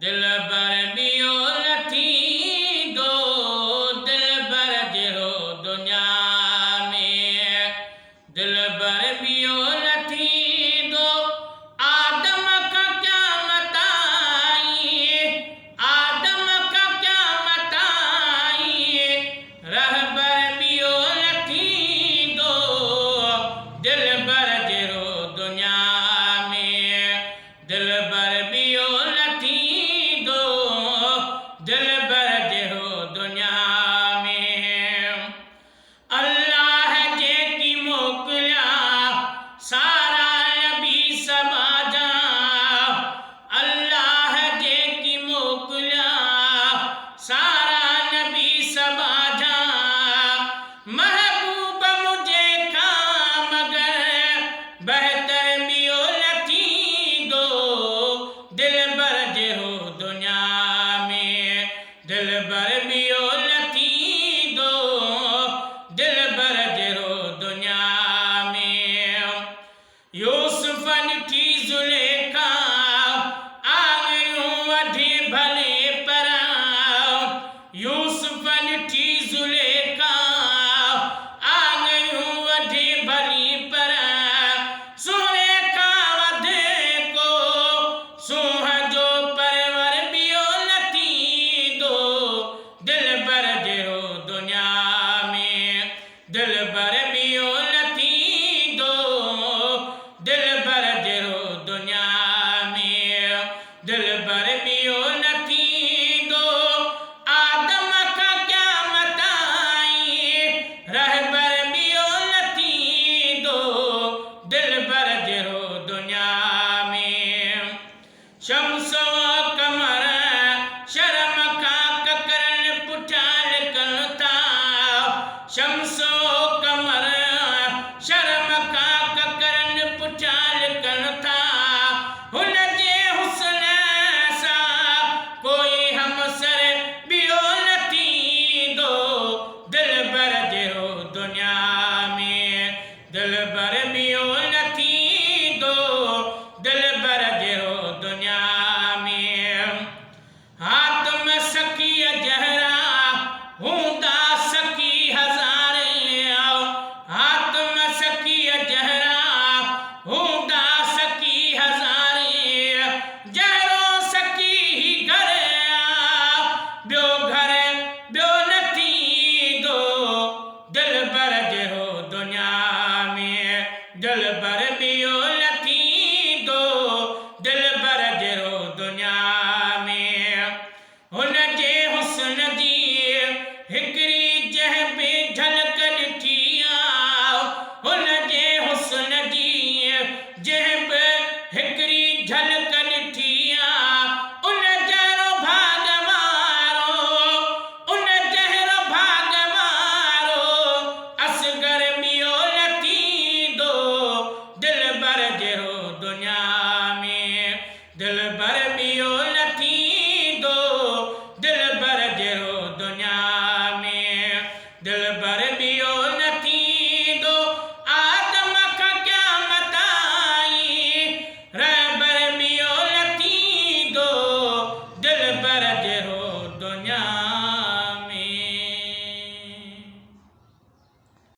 दिल बर बियो लथी दो दिल बर जहिड़ो दुनिया में दिल बर बियो लथी दो आदम का क़यामत आई आदम का क़यामत आई रहबर बियो लथी दो दिल बर जहिड़ो दुनिया में दिल बर बियो दिल बर जहिड़ो दुनिया में अल्लाह जेकी मोकिलिया सारा नबी समाजा अल्लाह जेकी मोकिलिया सारा नबी समाजा महबूब मुझे खां मगर बहतर बियो लथी दो दिल बर जहिड़ो दुनिया दिल बर बियो लथी दो दिल बर जहिड़ो दुनिया में यूसुफ ॾिठी ज़ुलेखा आङिरियूं वठी भले पर यूसुफ ॾिठी ज़ुलेखा आङिरियूं वठी भली पर सुहिणे खां वधीक सूंहं जो परवर बियो लथी दो दिल बर जहिड़ो दुनिया में दिल बर बियो लथी दो दिल बर जहिड़ो दुनिया में दिल बर बियो लथी दो आदम का क़यामत आई रहबर बियो लथी दो दिल बर जहिड़ो दुनिया में शम्सो कमर शर्म का ककरन पुठाल कन था शम्सो कमर शर्म का ककरन पुठाल कन था हुन जे हुस्न सा कोई हमसर बियो लथी दो दिल बर जहिड़ो दुनिया में दिल बर बियो लथी दो दिल बर जहिड़ो दुनिया में हातम सखी जहरा हूंदा सखी हज़ारे हातम सखी जहरा हूंदा सखी हज़ारे जहिड़ो सखी ही घर ॿियो घर ॿियो नथी दो दिल बर जहिड़ो दुनिया में दिल बर बियो लथी दो दिल बर जहिड़ो दुनिया में हुन जे हुस्न जी हिकिड़ी जंहिं बि झलक ॾिठी हुन जे हुस्न जी जंहिं बि हिकिड़ी झलक ॾिठी उन जहिड़ो भाग वारो उन जहिड़ो भाग वारो असगर बियो लथी दो दिल बर जहिड़ो दुनिया में दिल बर बियो लथी दो दिल बर जहिड़ो दुनिया में दिल बर बियो लथी दो आदम का क़यामत आई रहबर बियो लथी दो दिल बर जहिड़ो दुनिया